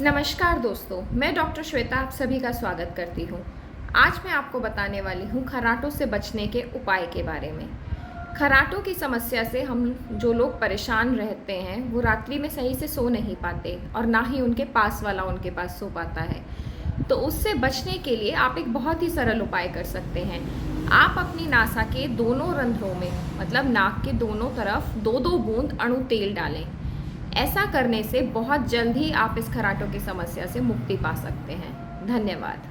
नमस्कार दोस्तों, मैं डॉक्टर श्वेता आप सभी का स्वागत करती हूँ। आज मैं आपको बताने वाली हूँ खर्राटों से बचने के उपाय के बारे में। खर्राटों की समस्या से हम जो लोग परेशान रहते हैं वो रात्रि में सही से सो नहीं पाते और ना ही उनके पास वाला उनके पास सो पाता है। तो उससे बचने के लिए आप एक बहुत ही सरल उपाय कर सकते हैं। आप अपनी नासा के दोनों रंध्रों में मतलब नाक के दोनों तरफ 2-2 बूंद अणु तेल डालें। ऐसा करने से बहुत जल्द ही आप इस खर्राटों की समस्या से मुक्ति पा सकते हैं। धन्यवाद।